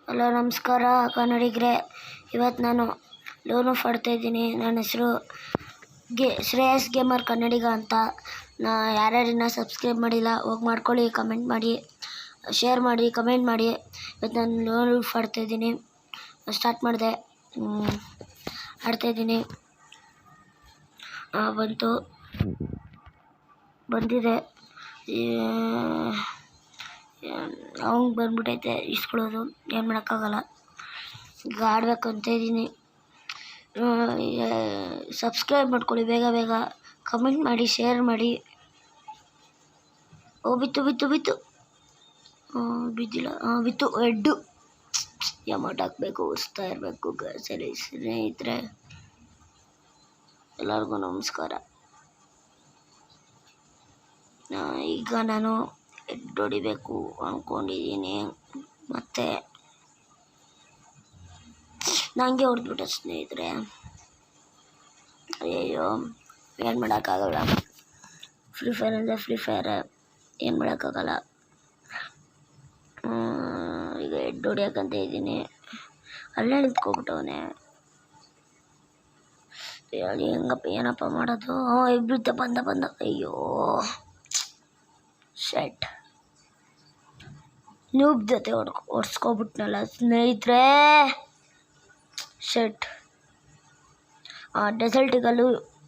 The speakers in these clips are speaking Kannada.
ಹಲೋ ನಮಸ್ಕಾರ ಕನ್ನಡಿಗರೇ. ಇವತ್ತು ನಾನು ಲೋನ್ ಆಫ್ ಆಡ್ತಾ ಇದ್ದೀನಿ. ನನ್ನ ಹೆಸರು ಶ್ರೇಯಸ್ ಗೇಮರ್ ಕನ್ನಡಿಗ ಅಂತ. ಯಾರ್ಯಾರಿನ್ನ ಸಬ್ಸ್ಕ್ರೈಬ್ ಮಾಡಿಲ್ಲ ಹೋಗಿ ಮಾಡ್ಕೊಳ್ಳಿ, ಕಮೆಂಟ್ ಮಾಡಿ, ಶೇರ್ ಮಾಡಿ, ಕಮೆಂಟ್ ಮಾಡಿ. ಇವತ್ತು ನಾನು ಲೋನ್ ಆಫ್ ಆಡ್ತಾ ಇದ್ದೀನಿ. ಸ್ಟಾರ್ಟ್ ಮಾಡಿದೆ, ಆಡ್ತಾಯಿದ್ದೀನಿ. ಬಂದಿದೆ. ಅವ್ನಿಗೆ ಬಂದ್ಬಿಟ್ಟೈತೆ ಇಸ್ಕೊಳ್ಳೋದು, ಏನು ಮಾಡೋಕ್ಕಾಗಲ್ಲ. ಈಗ ಆಡಬೇಕಂತ ಇದ್ದೀನಿ. ಸಬ್ಸ್ಕ್ರೈಬ್ ಮಾಡ್ಕೊಳ್ಳಿ ಬೇಗ ಬೇಗ, ಕಮೆಂಟ್ ಮಾಡಿ, ಶೇರ್ ಮಾಡಿ. ಬಿತ್ತು ಬಿದ್ದಿಲ್ಲ, ಬಿತ್ತು ಹೆಡ್ಡು. ಅಮೌಂಟ್ ಹಾಕಬೇಕು, ಉಳಿಸ್ತಾ ಇರಬೇಕು. ಸರಿ ಸ್ನೇಹಿತರೆ, ಎಲ್ಲರಿಗೂ ನಮಸ್ಕಾರ. ಈಗ ನಾನು ಹೆಡ್ ಹೊಡಿಬೇಕು ಅಂದ್ಕೊಂಡಿದ್ದೀನಿ. ಮತ್ತು ನನಗೆ ಹೊಡೆದ್ಬಿಟ್ಟೆ ಸ್ನೇಹಿತರೆ. ಅಯ್ಯೋ, ಏನು ಮಾಡೋಕ್ಕಾಗಲ್ಲ. ಫ್ರೀ ಫೈರ್ ಅಂದರೆ ಫ್ರೀ ಫೈರ್, ಏನು ಮಾಡೋಕ್ಕಾಗಲ್ಲ. ಈಗ ಹೆಡ್ ಹೊಡಿಯೋಕ್ಕಂತ ಇದ್ದೀನಿ. ಅಲ್ಲೇ ನಿಂತ್ಕೊಬಿಟ್ಟವನೆ. ಹೇಳಿ ಹೆಂಗಪ್ಪ, ಏನಪ್ಪ ಮಾಡೋದು? ಇಬ್ಬರು ಬಂದ. ಅಯ್ಯೋ ಶೆಟ್, ನೂಬ್ ಜೊತೆ ಹೊಡ್ಸ್ಕೊಬಿಟ್ನಲ್ಲ ಸ್ನೇಹಿತರೆ. ಶೆಟ್. ಡೆಸಲ್ಟಿಗಲ್ಲೂ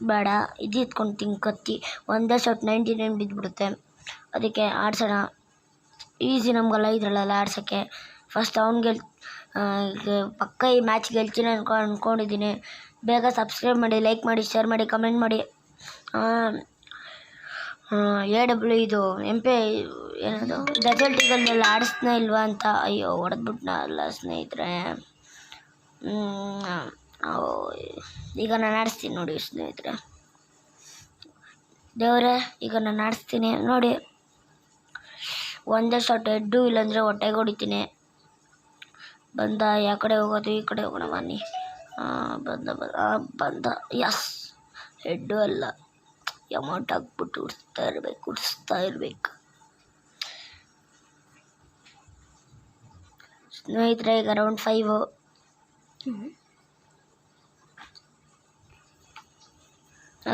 ಬೇಡ, ಇದು ಇಟ್ಕೊಂಡು ಕತ್ತಿ. ಒಂದೇ ಶಾಟ್ 99 ಬಿದ್ದುಬಿಡುತ್ತೆ. ಅದಕ್ಕೆ ಆಡ್ಸೋಣ. ಈಸಿ ನಮಗೆಲ್ಲ ಇದ್ರಲ್ಲ ಆಡ್ಸೋಕ್ಕೆ. ಫಸ್ಟ್ ಅವ್ನಿಗೆ ಪಕ್ಕ ಈ ಮ್ಯಾಚ್ ಗೆಲ್ತೀನಿ ಅಂದ್ಕೊಂಡಿದ್ದೀನಿ. ಬೇಗ ಸಬ್ಸ್ಕ್ರೈಬ್ ಮಾಡಿ, ಲೈಕ್ ಮಾಡಿ, ಶೇರ್ ಮಾಡಿ, ಕಮೆಂಟ್ ಮಾಡಿ. ಇದು MP ಏನದು ಡೆಸಲ್ಟಿಗಲ್ಲೆಲ್ಲ ಆಡಿಸ್ತಾ ಇಲ್ವಾ ಅಂತ. ಅಯ್ಯೋ ಹೊಡೆದ್ಬಿಟ್ನಲ್ಲ ಸ್ನೇಹಿತರೆ. ಈಗ ನಾನು ಆಡಿಸ್ತೀನಿ ನೋಡಿ ಸ್ನೇಹಿತರೆ. ದೇವರೇ, ಈಗ ನಾನು ಆಡಿಸ್ತೀನಿ ನೋಡಿ. ಒಂದೇ ಶಾಟ್ ಹೆಡ್ಡು, ಇಲ್ಲಾಂದರೆ ಹೊಟ್ಟೆಗೆ ಹೊಡಿತೀನಿ. ಯಾವ ಕಡೆ ಹೋಗೋದು? ಈ ಕಡೆ ಹೋಗೋಣ ಬನ್ನಿ. ಬಂದ. ಯಸ್, ಹೆಡ್ಡು ಅಲ್ಲ. ಅಮೌಂಟ್ ಹಾಕ್ಬಿಟ್ಟು ಉಡಿಸ್ತಾ ಇರಬೇಕು ಸ್ನೇಹಿತರೆ. ಈಗ ರೌಂಡ್ 5.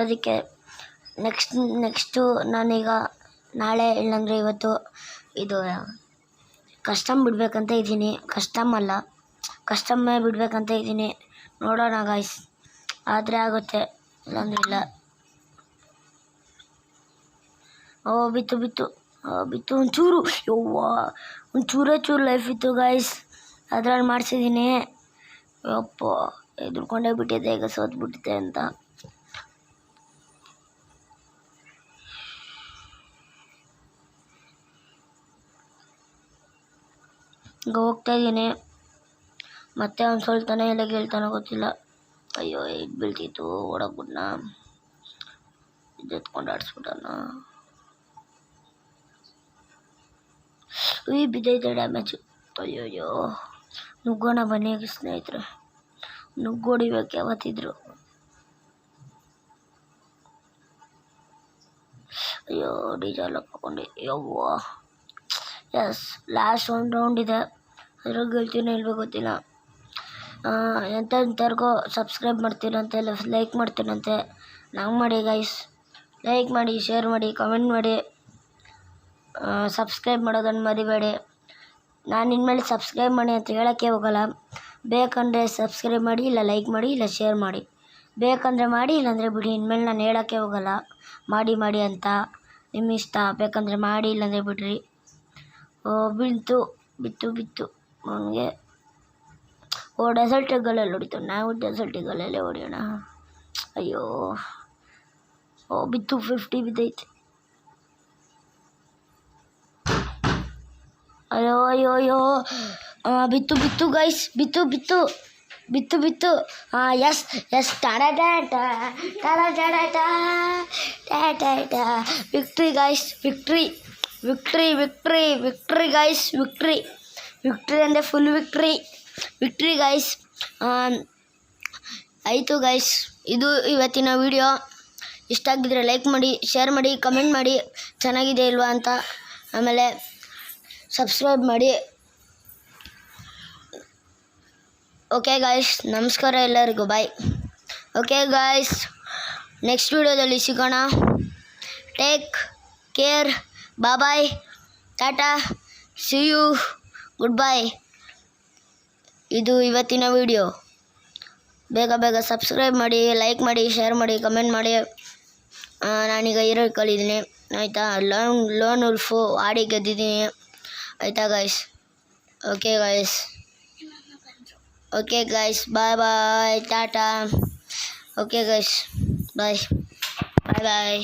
ಅದಕ್ಕೆ ನೆಕ್ಸ್ಟು ನಾನೀಗ ನಾಳೆ ಇಲ್ಲಾಂದರೆ ಇವತ್ತು ಇದು ಕಸ್ಟಮ್ ಬಿಡಬೇಕಂತ ಇದ್ದೀನಿ. ಕಸ್ಟಮ್ಮೇ ಬಿಡಬೇಕಂತ ಇದ್ದೀನಿ. ನೋಡೋಣ ಗಾಯ್ಸ್, ಆದರೆ ಆಗುತ್ತೆ, ಇಲ್ಲಾಂದ್ರೆ ಇಲ್ಲ. ಬಿತ್ತು ಒಂಚೂರು. ಒಂಚೂರು ಲೈಫ್ ಇತ್ತು ಗಾಯ್ಸ್, ಅದ್ರಲ್ಲಿ ಮಾಡಿಸಿದ್ದೀನಿ. ಯಪ್ಪ, ಎದುರ್ಕೊಂಡೇ ಬಿಟ್ಟಿದ್ದೆ, ಈಗ ಸೋತ್ಬಿಟ್ಟಿದ್ದೆ ಅಂತ. ಈಗ ಹೋಗ್ತಾ ಇದ್ದೀನಿ. ಮತ್ತೆ ಅವ್ನು ಸೋಲ್ತಾನೆ ಇಲ್ಲ ಗೆಲ್ತಾನೋ ಗೊತ್ತಿಲ್ಲ. ಅಯ್ಯೋ, ಇದು ಬೀಳ್ತಿತ್ತು, ಓಡೋಗ್ಬಿಟ್ನ. ಇದು ಎತ್ಕೊಂಡು ಆಡಿಸ್ಬಿಟ್ಟನ. ಬಿದ್ದೈತೆ ಡ್ಯಾಮೇಜು. ಅಯ್ಯೋಯ್ಯೋ, ನುಗ್ಗೋಣ ಬನ್ನಿ ಸ್ನೇಹಿತರೆ. ನುಗ್ಗೋಡಿಬೇಕು ಯಾವತ್ತಿದ್ರು. ಅಯ್ಯೋ, ಡೀಜೆಲ್ಲ ಹಾಕೊಂಡೆ. ಯವ್ವ, ಎಸ್, ಲಾಸ್ಟ್ ಒಂದು ರೌಂಡ್ ಇದೆ. ಅದ್ರಾಗ ಗೆಲ್ತೀನಿ ಇಲ್ವೋ ಗೊತ್ತಿಲ್ಲ. ಎಂಥವ್ರಿಗೋ ಸಬ್ಸ್ಕ್ರೈಬ್ ಮಾಡ್ತೀರಂತೆ, ಲೈಕ್ ಮಾಡ್ತೀರಂತೆ. ನಂಗೆ ಮಾಡಿ ಗೈಸ್, ಲೈಕ್ ಮಾಡಿ, ಶೇರ್ ಮಾಡಿ, ಕಮೆಂಟ್ ಮಾಡಿ. ಸಬ್ಸ್ಕ್ರೈಬ್ ಮಾಡೋದನ್ನು ಮರಿಬೇಡಿ. ನಾನು ಇನ್ಮೇಲೆ ಸಬ್ಸ್ಕ್ರೈಬ್ ಮಾಡಿ ಅಂತ ಹೇಳೋಕ್ಕೆ ಹೋಗಲ್ಲ. ಬೇಕಂದರೆ ಸಬ್ಸ್ಕ್ರೈಬ್ ಮಾಡಿ, ಇಲ್ಲ ಲೈಕ್ ಮಾಡಿ, ಇಲ್ಲ ಶೇರ್ ಮಾಡಿ. ಬೇಕಂದರೆ ಮಾಡಿ, ಇಲ್ಲಾಂದರೆ ಬಿಡಿ. ಇನ್ಮೇಲೆ ನಾನು ಹೇಳೋಕ್ಕೆ ಹೋಗಲ್ಲ ಮಾಡಿ ಅಂತ. ನಿಮ್ಮ ಇಷ್ಟ, ಬೇಕಂದರೆ ಮಾಡಿ, ಇಲ್ಲಾಂದರೆ ಬಿಡ್ರಿ. ಬಿತ್ತು ನನಗೆ. ಡೆಸಲ್ಟಿಗಲ್ಲಲ್ಲಿ ಹೊಡಿತು. ನಾವು ಡೆಸಲ್ಟಿಗಲ್ಲೇ ಹೊಡಿಯೋಣ. ಅಯ್ಯೋ, ಬಿತ್ತು. 50 ಬಿದ್ದೈತೆ. ಅಯ್ಯೋ, ಬಿತ್ತು ಗೈಸ್, ಬಿತ್ತು. Yes victory guys, victory guys, victory ಅಂದರೆ ಫುಲ್ ವಿಕ್ಟ್ರಿ ಗೈಸ್. ಆಯಿತು ಗೈಸ್, ಇದು ಇವತ್ತಿನ ವಿಡಿಯೋ. ಇಷ್ಟ ಆಗಿದ್ರೆ ಲೈಕ್ ಮಾಡಿ, ಶೇರ್ ಮಾಡಿ, ಕಮೆಂಟ್ ಮಾಡಿ, ಚೆನ್ನಾಗಿದೆ ಇಲ್ವಾ ಅಂತ. ಆಮೇಲೆ ಸಬ್ಸ್ಕ್ರೈಬ್ ಮಾಡಿ. ಓಕೆ ಗಾಯ್ಸ್, ನಮಸ್ಕಾರ ಎಲ್ಲರಿಗೂ, ಬಾಯ್. ಓಕೆ ಗಾಯ್ಸ್, ನೆಕ್ಸ್ಟ್ ವಿಡಿಯೋದಲ್ಲಿ ಸಿಗೋಣ. Take care, bye, tata, see you, good bye. ಇದು ಇವತ್ತಿನ ವಿಡಿಯೋ. ಬೇಗ ಬೇಗ ಸಬ್ಸ್ಕ್ರೈಬ್ ಮಾಡಿ, ಲೈಕ್ ಮಾಡಿ, ಶೇರ್ ಮಾಡಿ, ಕಮೆಂಟ್ ಮಾಡಿ. ನಾನೀಗ ಹೀರೋ ಕಲಿದ್ದೀನಿ ಆಯಿತಾ. ಲೋನ್ ಉಲ್ಫು ಆಡಿ ಗೆದ್ದಿದ್ದೀನಿ ಆಯಿತಾ ಗಾಯ್ಸ್. ಓಕೆ ಗಾಯ್ಸ್, ಬಾಯ್, ಟಾಟಾ. ಓಕೆ ಗಾಯ್ಸ್, ಬಾಯ್.